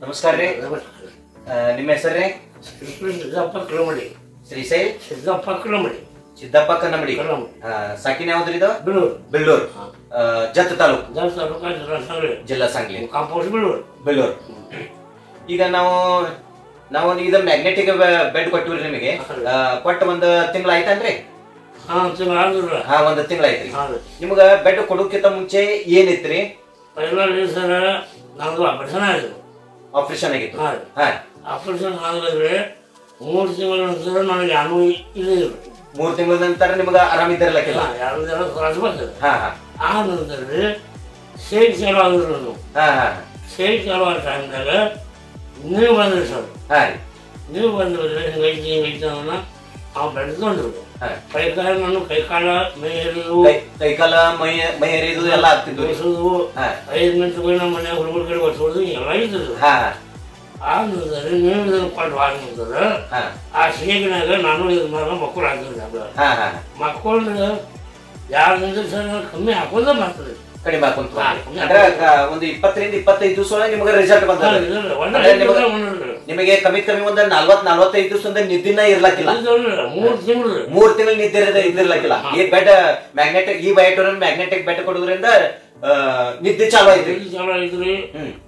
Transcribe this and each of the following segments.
ನಮಸ್ಕಾರ ರೀ. ನಿಮ್ಮ ಹೆಸರು ರೀ? ಸಿದ್ದಪ್ಪ ಕಳಮಡಿ. ಶ್ರೀಶೈಲ್ ಸಿದ್ದಪ್ಪ ಕಳಮಡಿ. ಸಿದ್ದಪ್ಪ ಕನ್ನಮಡಿ. ಸಾಕಿನ ಯಾವ್ದ್ರಿ ಇದು? ಬೆಳ್ಳೂರು. ಜತ್ ತಾಲೂಕು ಜಿಲ್ಲಾ ಸಂಗ್ಲಿ. ಬೆಳ್ಳೂರು. ಈಗ ನಾವು ಇದು ಮ್ಯಾಗ್ನೆಟಿಕ್ ಬೆಡ್ ಕೊಟ್ಟಿವ್ರಿ ನಿಮಗೆ. ಕೊಟ್ಟು ಒಂದು ತಿಂಗಳ ಆಯ್ತನ್ರಿ? ಒಂದು ತಿಂಗಳ ಐತ್ರಿ. ನಿಮ್ಗ ಬೆಡ್ ಕೊಡೋಕ್ಕಿಂತ ಮುಂಚೆ ಏನಿತ್ರಿ? ಆಪರೇಷನ್ ಆಗಿತ್ತು. ಆಪರೇಷನ್ ಆದ್ರೆ 3 ತಿಂಗಳ ನಂತರ ನನಗೆ ಯಾರು ಇಲ್ಲ. 3 ತಿಂಗಳ ನಂತರ ನಿಮ್ಗೆ ಆರಾಮಿದ್ದಿರಲಿಕ್ಕಿಲ್ಲ. ಆ ನಂತರ ಶೇಕ್ ಚಾಲು ಆದ್ರು. ಶೇಕ್ ಚಾಲು ಆದ ಟೈಮ್ದಾಗ ನೀವು ಬಂದ್ರಿ ಸರ್. ನೀವು ಬಂದ್ರೆ ಹಿಂಗೈತಿ ಅನ್ನೋಣ ನಾವು ಬೆಳೆದ್ಕೊಂಡ್ರು. ಕೈಕಾಲ ಮೈ ಹರಿದು ಎಲ್ಲ ಆಗ್ತಿದ್ವು. 5 ಮಿನಿಟ್ಗಳು ನಮ್ಮ ಮನೆ ಹುಡುಗರ ಕಡೆ ಬರ್ಸೋದು ಎಲ್ಲ ಇದ್ರು. ಆ ನಂತರ ನೀವು ಇದನ್ನು ಕೊಟ್ಟು ಹಾಕಿದ್ರೆ ಆ ಶೇಕಿನಾಗ ನಾನು ಇದ್ರ ಮಕ್ಕಳು ಹಾಕಿದ್ರೆ ಮಕ್ಕಳು ಯಾರು ಸರ್ ಕಮ್ಮಿ ಹಾಕೋದ ಮಾಡ್ತದೆ. ಕಡಿಮೆ ಹಾಕೊಂತ ಒಂದು 20 ರಿಂದ 25 ದಿವಸ ನಿಮಗೆ ರಿಸಲ್ಟ್ ಬಂದ. ನಿಮಗೆ ಕಮ್ಮಿ ಒಂದು 40-45 ದಿವಸದಿಂದ ನಿದ್ದಿನ ಇರ್ಲಕ್ಕಿಲ್ಲ. 3 ತಿಂಗಳು ನಿದ್ದೆ ಇದ್ದಿರ್ಲಕ್ಕಿಲ್ಲ. ಈ ಬೆಡ್ ಮ್ಯಾಗ್ನೆಟಿಕ್ ಈ ಬಯೋಟೋರಿಯಂ ಮ್ಯಾಗ್ನೆಟಿಕ್ ಬೆಡ್ ಕೊಡೋದ್ರಿಂದ ನಿದ್ದೆ ಚಾಲು ಐತ್ರಿ. ಚಾಲು ಐತ್ರಿ.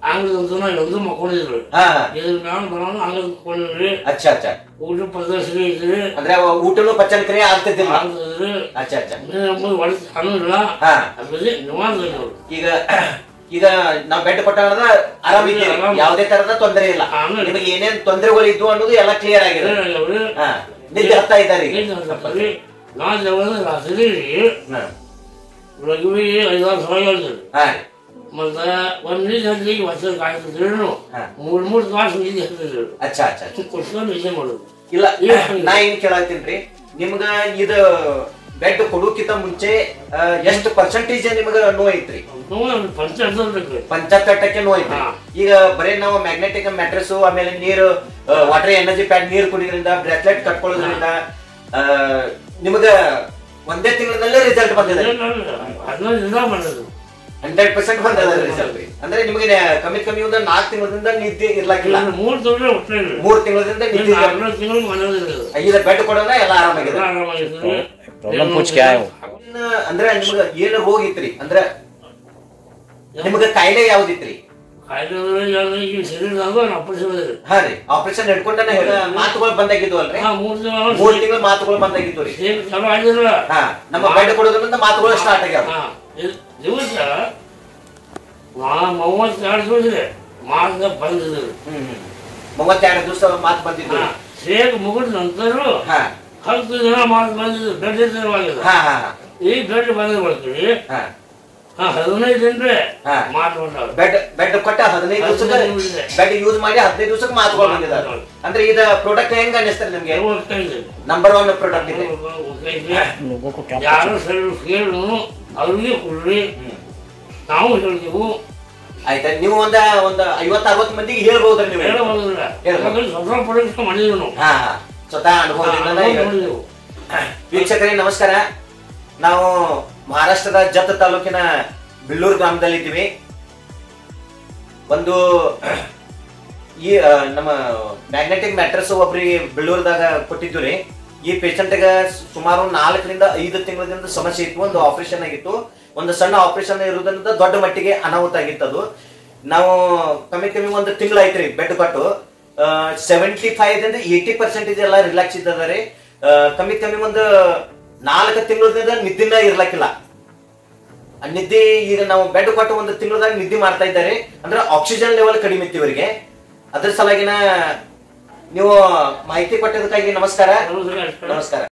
ಆಂಗ್ಲದಂತೂ ಮಕ್ಕೊಂಡಿದ್ರು. ನಾನು ಬರೋಣ ಆಂಗ್ಲದ್ರಿ. ಊಟ ಪ್ರದರ್ಶನ ಐತ್ರಿ. ಅಂದ್ರೆ ಊಟನು ಪಚನ ಕ್ರಿಯೆ ಆಗ್ತಿದ್ದಿಲ್ಲ. ಈಗ ನಾವ್ ಬೆಡ್ ಕೊಟ್ಟಾಗ ಆರಾಮಿದ್ದೀವಿ, ಯಾವುದೇ ತರದ ತೊಂದರೆ ಇಲ್ಲ. ನಿಮಗೆ ಏನೇನ್ ತೊಂದರೆಗಳು ಇದ್ವು ಅನ್ನೋದು ಎಲ್ಲ ಕ್ಲಿಯರ್ ಆಗಿದೆ. ನಿದ್ದೆ ಹತ್ತಾ ಇದ್ದಾರೆ. ರಾತ್ರಿ ಬೆಳಗ್ಗೆ 5-6 ಸಾವಿರ ಹೇಳ್ತಾರೆ. ಮತ್ತೆ ಒಂದ್ ನಿಜ ಹತ್ತಿಗೆ ವರ್ಷ ಕಾಯ್ತಿದ್ರು. 3 ತಾಸು ನಿಜ ಹತ್ತಿದ್ರು. ಕೊಟ್ಕೊಂಡು ನಿಜ ಮಾಡೋದು ಇಲ್ಲ. ನಾ ಏನ್ ಕೇಳತ್ತೀನ್ರಿ, ನಿಮ್ಗ ಇದು ಬೆಡ್ ಕೊಡೋಕ್ಕಿಂತ ಮುಂಚೆ ಎಷ್ಟು ಪರ್ಸೆಂಟೇಜ್ ನಿಮ್ಗ ನೋವು ಐತ್ರಿ? 75% ನೋವು ಐತ್ರಿ. ಈಗ ಬರೀ ನಾವು ಮ್ಯಾಗ್ನೆಟಿಕ್ ಮ್ಯಾಟ್ರೆಸ್ ಆಮೇಲೆ ನೀರು ವಾಟರ್ ಎನರ್ಜಿ ಪ್ಯಾಡ್ ನೀರು ಕುಡಿಯೋದ್ರಿಂದ ಬ್ರೆಸ್ಲೆಟ್ ಕಟ್ಕೊಳ್ಳೋದ್ರಿಂದ ನಿಮಗ ಒಂದೇ ತಿಂಗಳಲ್ಲೇ ರಿಸಲ್ಟ್ ಬಂದಿದೆ. 100% ಬಂದದ ರಿಸಲ್ಟ್. ಅಂದ್ರೆ ನಿಮಗೆ ಕಮ್ಮಿ ಒಂದು 4 ತಿಂಗಳಿಂದ ನಿದ್ದೆ ಇರ್ಲಾಕಿಲ್ಲ. 3 ತಿಂಗಳಿಂದ ನಿದ್ದೆ ಈಗ ಬೆಡ್ ಕೊಡೋಣ ಎಲ್ಲ ಆರಾಮಾಗಿದೆ. ಅಂದ್ರೆ ನಿಮ್ಗ ಏನು ರೋಗ ಇತ್ರಿ? ಅಂದ್ರೆ ನಿಮ್ಗ ಕಾಯಿಲೆ ಯಾವ್ದಿತ್ರಿ? ಆಪರೇಷನ್ ಹಿಡ್ಕೊಂಡ ಮಾತುಗಳು ಬಂದಾಗಿದ್ವು ಅಲ್ರಿ? 3 ತಿಂಗಳ ಮಾತುಗಳು ಬಂದಾಗಿದ್ವು ರೀ. ನಮ್ಮ ಬೆಡ್ ಕೊಡೋದ್ರಿಂದ ಮಾತುಗಳು ಸ್ಟಾರ್ಟ್ ಆಗ್ಯಾವ. 32 ದಿವಸ ಮಾತು ಬಂದಿದ್ರು. 32 ದಿವಸ ಮಾತು ಬಂದಿದ್ದು. ಶೇಕ್ ಮುಗಿದ ನಂತರ 10 ದಿನ ಮಾತು ಬಂದಿದ್ದು. ಬೆಡ್ ಈ ಬೆಡ್ ಬಂದ ಬರ್ತೀವಿ 15 ದಿನ ಮಾತು ಬಂದ. ಬೆಡ್ ಕೊಟ್ಟ 15 ದಿವಸಕ್ಕೆ ಬೆಡ್ ಯೂಸ್ ಮಾಡಿ 15 ದಿವಸಕ್ಕೆ ಮಾತುಗಳು ಬಂದಿದ್ದಾರೆ. ಅಂದ್ರೆ ಇದ ಪ್ರಾಡಕ್ಟ್ ಹೆಂಗ ಅನಿಸ್ತಾರೆ ನಿಮ್ಗೆ? ನಂಬರ್ 1 ಪ್ರಾಡಕ್ಟ್ ಇದೆ. ಯಾರು ಸರಿ ಕೇಳು ಅವ್ರಿಗೆ ಕೊಡ್ರಿ, ನಾವು ಹೇಳ್ತೀವಿ. ಆಯ್ತಾ? ನೀವು ಒಂದು 50-60 ಮಂದಿಗೆ ಹೇಳ್ಬಹುದ್ರಿ? ನೀವು ಮಾಡಿದ್ವಿ ನಾವು. ಸ್ವತಃ ಅನುಭವದಿಂದ. ವೀಕ್ಷಕರೇ ನಮಸ್ಕಾರ. ನಾವು ಮಹಾರಾಷ್ಟ್ರದ ಜತ್ ತಾಲೂಕಿನ ಬೆಳ್ಳೂರು ಗ್ರಾಮದಲ್ಲಿ ಇದ್ದೀವಿ. ಈ ನಮ್ಮ ಮ್ಯಾಗ್ನೆಟಿಕ್ ಮ್ಯಾಟ್ರೆಸ್ ಒಬ್ರಿಗೆ ಬೆಳ್ಳೂರದಾಗ ಕೊಟ್ಟಿದ್ದು ರೀ. ಈ ಪೇಷಂಟ್ಗ ಸುಮಾರು 4 ರಿಂದ 5 ತಿಂಗಳಿಂದ ಸಮಸ್ಯೆ ಇತ್ತು. ಒಂದು ಆಪರೇಷನ್ ಆಗಿತ್ತು. ಒಂದು ಸಣ್ಣ ಆಪರೇಷನ್ ಇರುವುದರಿಂದ ದೊಡ್ಡ ಮಟ್ಟಿಗೆ ಅನಾಹುತ ಆಗಿತ್ತದು. ನಾವು ಕಮ್ಮಿ ಒಂದು ತಿಂಗಳು ಐತ್ರಿ ಬೆಡ್ ಕೊಟ್ಟು. 75 ರಿಂದ 80% ಎಲ್ಲ ರಿಲ್ಯಾಕ್ಸ್ ಇದ್ದಾರೆ. ಕಮ್ಮಿ ಒಂದು 4 ತಿಂಗಳಿಂದ ನಿದ್ದಿನ ಇರ್ಲಕ್ಕಿಲ್ಲ. ನಿದ್ದೆ ಈಗ ನಾವು ಬೆಡ್ ಕೊಟ್ಟು 1 ತಿಂಗಳದಾಗ ನಿದ್ದೆ ಮಾಡ್ತಾ ಇದ್ದಾರೆ. ಅಂದ್ರೆ ಆಕ್ಸಿಜನ್ ಲೆವೆಲ್ ಕಡಿಮೆ ಇತ್ತು ಇವರಿಗೆ. ಅದ್ರ ಸಲಾಗಿನ ನೀವು ಮಾಹಿತಿ ಕೊಟ್ಟದಕ್ಕಾಗಿ ನಮಸ್ಕಾರ.